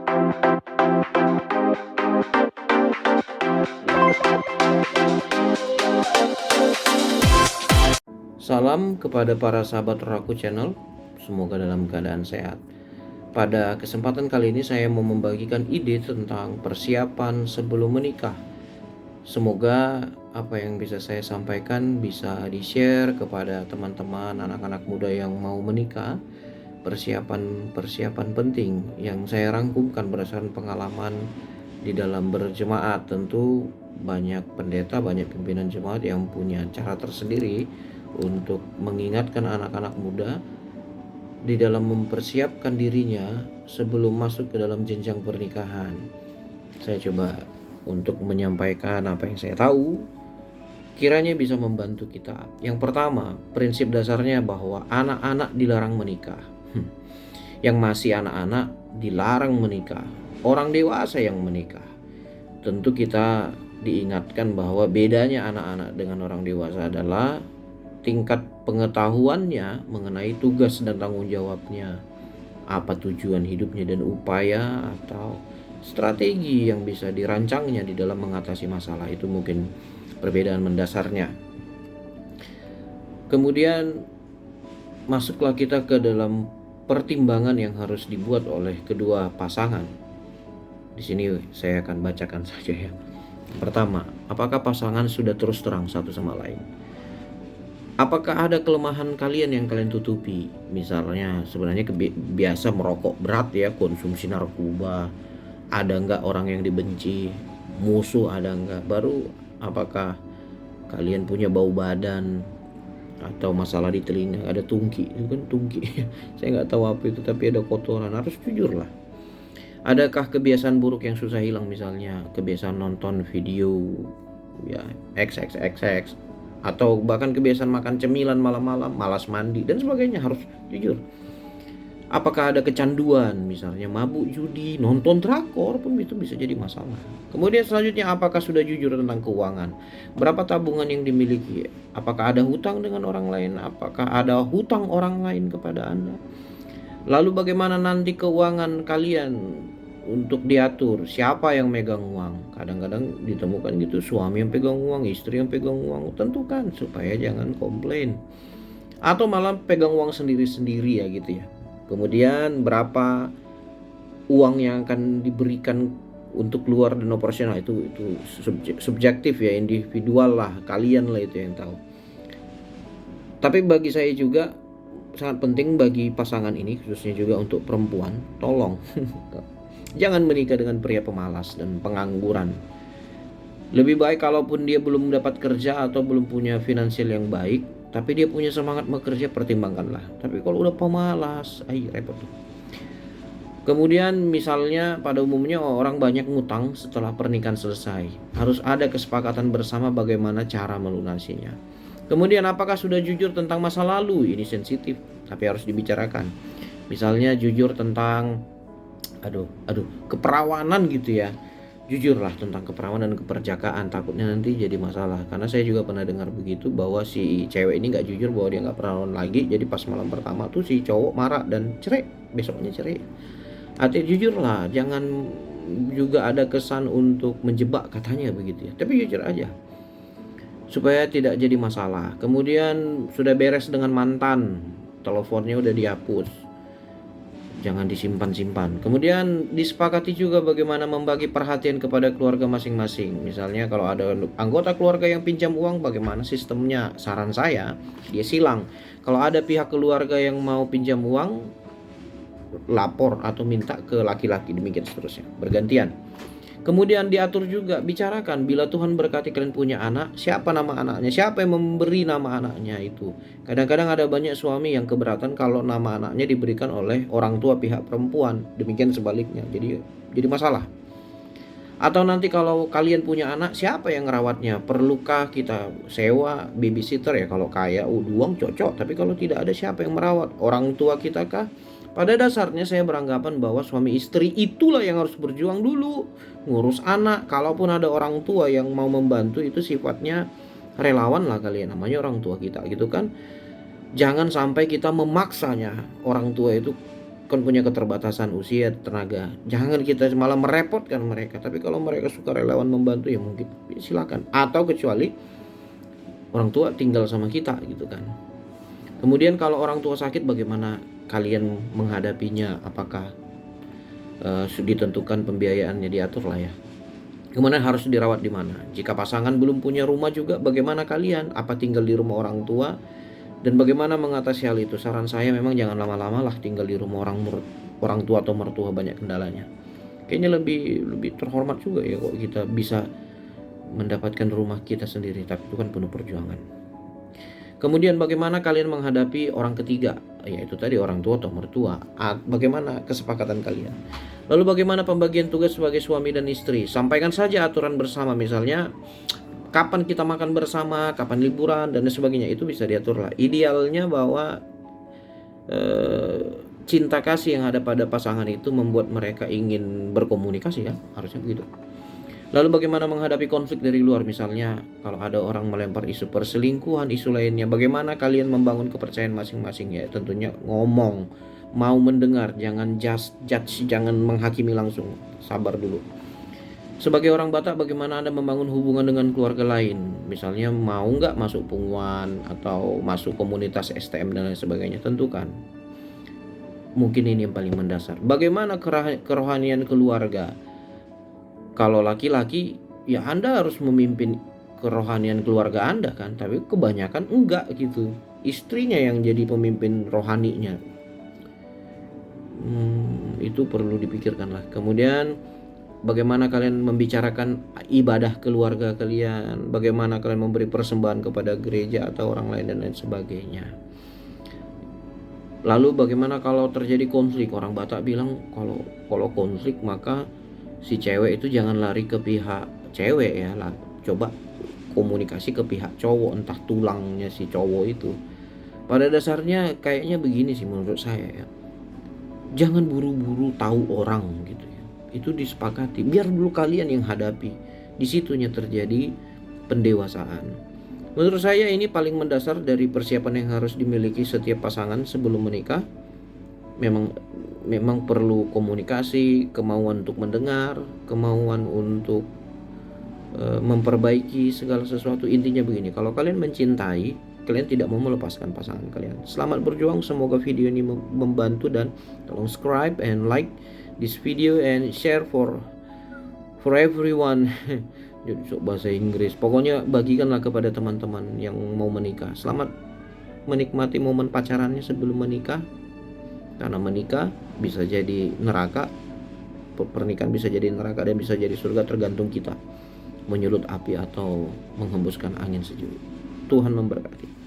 Salam kepada para sahabat Raku Channel, semoga dalam keadaan sehat. Pada kesempatan kali ini saya mau membagikan ide tentang persiapan sebelum menikah. Semoga apa yang bisa saya sampaikan bisa di-share kepada teman-teman anak-anak muda yang mau menikah. Persiapan penting yang saya rangkumkan berdasarkan pengalaman di dalam berjemaat. Tentu banyak pendeta, banyak pimpinan jemaat yang punya cara tersendiri untuk mengingatkan anak-anak muda di dalam mempersiapkan dirinya sebelum masuk ke dalam jenjang pernikahan. Saya coba untuk menyampaikan apa yang saya tahu, kiranya bisa membantu kita. Yang pertama, prinsip dasarnya bahwa anak-anak dilarang menikah. Yang masih anak-anak dilarang menikah. Orang dewasa yang menikah. Tentu kita diingatkan bahwa bedanya anak-anak dengan orang dewasa adalah tingkat pengetahuannya mengenai tugas dan tanggung jawabnya, apa tujuan hidupnya dan upaya atau strategi yang bisa dirancangnya di dalam mengatasi masalah. Itu mungkin perbedaan mendasarnya. Kemudian masuklah kita ke dalam pertimbangan yang harus dibuat oleh kedua pasangan. Di sini saya akan bacakan saja ya. Pertama, apakah pasangan sudah terus terang satu sama lain? Apakah ada kelemahan kalian yang kalian tutupi? Misalnya sebenarnya biasa merokok berat ya, konsumsi narkoba, ada nggak orang yang dibenci, musuh ada nggak? Baru apakah kalian punya bau badan atau masalah di telinga, ada tungki, itu kan tungki. Saya nggak tahu apa itu, tapi ada kotoran, harus jujur lah. Adakah kebiasaan buruk yang susah hilang, misalnya kebiasaan nonton video ya XXXX, atau bahkan kebiasaan makan cemilan malam-malam, malas mandi dan sebagainya, harus jujur. Apakah ada kecanduan, misalnya mabuk judi, nonton drakor pun itu bisa jadi masalah. Kemudian selanjutnya, apakah sudah jujur tentang keuangan? Berapa tabungan yang dimiliki? Apakah ada hutang dengan orang lain? Apakah ada hutang orang lain kepada Anda? Lalu bagaimana nanti keuangan kalian untuk diatur? Siapa yang megang uang? Kadang-kadang ditemukan gitu, suami yang pegang uang, istri yang pegang uang. Tentukan supaya jangan komplain, atau malah pegang uang sendiri-sendiri ya gitu ya. Kemudian berapa uang yang akan diberikan untuk keluar dan operasional, itu subjektif ya, individual lah, kalian lah itu yang tahu. Tapi bagi saya juga sangat penting bagi pasangan ini, khususnya juga untuk perempuan, tolong jangan menikah dengan pria pemalas dan pengangguran. Lebih baik kalaupun dia belum dapat kerja atau belum punya finansial yang baik, tapi dia punya semangat bekerja, pertimbangkanlah. Tapi kalau udah pemalas, repot. Kemudian misalnya pada umumnya orang banyak ngutang setelah pernikahan selesai. Harus ada kesepakatan bersama bagaimana cara melunasinya. Kemudian apakah sudah jujur tentang masa lalu? Ini sensitif, tapi harus dibicarakan. Misalnya jujur tentang keperawanan gitu ya. Jujurlah tentang keperawanan dan keperjakaan, takutnya nanti jadi masalah. Karena saya juga pernah dengar begitu, bahwa si cewek ini nggak jujur bahwa dia nggak perawan lagi. Jadi pas malam pertama tuh si cowok marah dan cerai, besoknya cerai. Artinya jujurlah, jangan juga ada kesan untuk menjebak katanya begitu ya. Tapi jujur aja supaya tidak jadi masalah. Kemudian sudah beres dengan mantan, teleponnya udah dihapus, jangan disimpan-simpan. Kemudian disepakati juga bagaimana membagi perhatian kepada keluarga masing-masing. Misalnya kalau ada anggota keluarga yang pinjam uang, bagaimana sistemnya? Saran saya, dia silang. Kalau ada pihak keluarga yang mau pinjam uang, lapor atau minta ke laki-laki, demikian seterusnya, bergantian. Kemudian diatur juga, bicarakan bila Tuhan berkati kalian punya anak, siapa nama anaknya, siapa yang memberi nama anaknya itu. Kadang-kadang ada banyak suami yang keberatan kalau nama anaknya diberikan oleh orang tua pihak perempuan, demikian sebaliknya, jadi masalah. Atau nanti kalau kalian punya anak, siapa yang ngerawatnya? Perlukah kita sewa babysitter ya? Kalau kaya uang cocok, tapi kalau tidak ada, siapa yang merawat? Orang tua kita kah? Pada dasarnya saya beranggapan bahwa suami istri itulah yang harus berjuang dulu ngurus anak. Kalaupun ada orang tua yang mau membantu, itu sifatnya relawan lah kalian, namanya orang tua kita gitu kan. Jangan sampai kita memaksanya orang tua itu kan punya keterbatasan usia, tenaga. Jangan kita malah merepotkan mereka. Tapi kalau mereka suka relawan membantu ya mungkin silakan. Atau kecuali orang tua tinggal sama kita gitu kan. Kemudian kalau orang tua sakit bagaimana kalian menghadapinya? Apakah ditentukan pembiayaannya, diatur lah ya. Kemudian harus dirawat di mana? Jika pasangan belum punya rumah juga bagaimana kalian? Apa tinggal di rumah orang tua? Dan bagaimana mengatasi hal itu? Saran saya memang jangan lama-lama lah tinggal di rumah orang tua atau mertua, banyak kendalanya. Kayaknya lebih terhormat juga ya kok kita bisa mendapatkan rumah kita sendiri, tapi itu kan penuh perjuangan. Kemudian bagaimana kalian menghadapi orang ketiga, yaitu tadi orang tua atau mertua. Bagaimana kesepakatan kalian? Lalu bagaimana pembagian tugas sebagai suami dan istri? Sampaikan saja aturan bersama, misalnya kapan kita makan bersama, kapan liburan dan sebagainya, itu bisa diatur lah. Idealnya bahwa cinta kasih yang ada pada pasangan itu membuat mereka ingin berkomunikasi ya, harusnya begitu. Lalu bagaimana menghadapi konflik dari luar, misalnya kalau ada orang melempar isu perselingkuhan, isu lainnya, bagaimana kalian membangun kepercayaan masing-masing ya? Tentunya ngomong, mau mendengar, jangan judge, jangan menghakimi langsung, sabar dulu. Sebagai orang Batak, bagaimana Anda membangun hubungan dengan keluarga lain? Misalnya mau nggak masuk punguan atau masuk komunitas STM dan lain sebagainya, tentukan. Mungkin ini yang paling mendasar. Bagaimana kerohanian keluarga? Kalau laki-laki, ya Anda harus memimpin kerohanian keluarga Anda kan, tapi kebanyakan enggak gitu. Istrinya yang jadi pemimpin rohaninya. Itu perlu dipikirkan lah. Kemudian bagaimana kalian membicarakan ibadah keluarga kalian, bagaimana kalian memberi persembahan kepada gereja atau orang lain dan lain sebagainya. Lalu bagaimana kalau terjadi konflik? Orang Batak bilang kalau konflik maka si cewek itu jangan lari ke pihak cewek ya, coba komunikasi ke pihak cowok, entah tulangnya si cowok itu. Pada dasarnya kayaknya begini sih menurut saya ya, jangan buru-buru tahu orang gitu ya. Itu disepakati, biar dulu kalian yang hadapi, disitunya terjadi pendewasaan. Menurut saya ini paling mendasar dari persiapan yang harus dimiliki setiap pasangan sebelum menikah. Memang perlu komunikasi, kemauan untuk mendengar, kemauan untuk memperbaiki segala sesuatu. Intinya begini, kalau kalian mencintai, kalian tidak mau melepaskan pasangan kalian. Selamat berjuang, semoga video ini membantu, dan tolong subscribe and like this video and share for everyone. Jadi bahasa Inggris, pokoknya bagikanlah kepada teman-teman yang mau menikah. Selamat menikmati momen pacarannya sebelum menikah, karena menikah bisa jadi neraka, pernikahan bisa jadi neraka dan bisa jadi surga, tergantung kita menyulut api atau menghembuskan angin sejuk. Tuhan memberkati.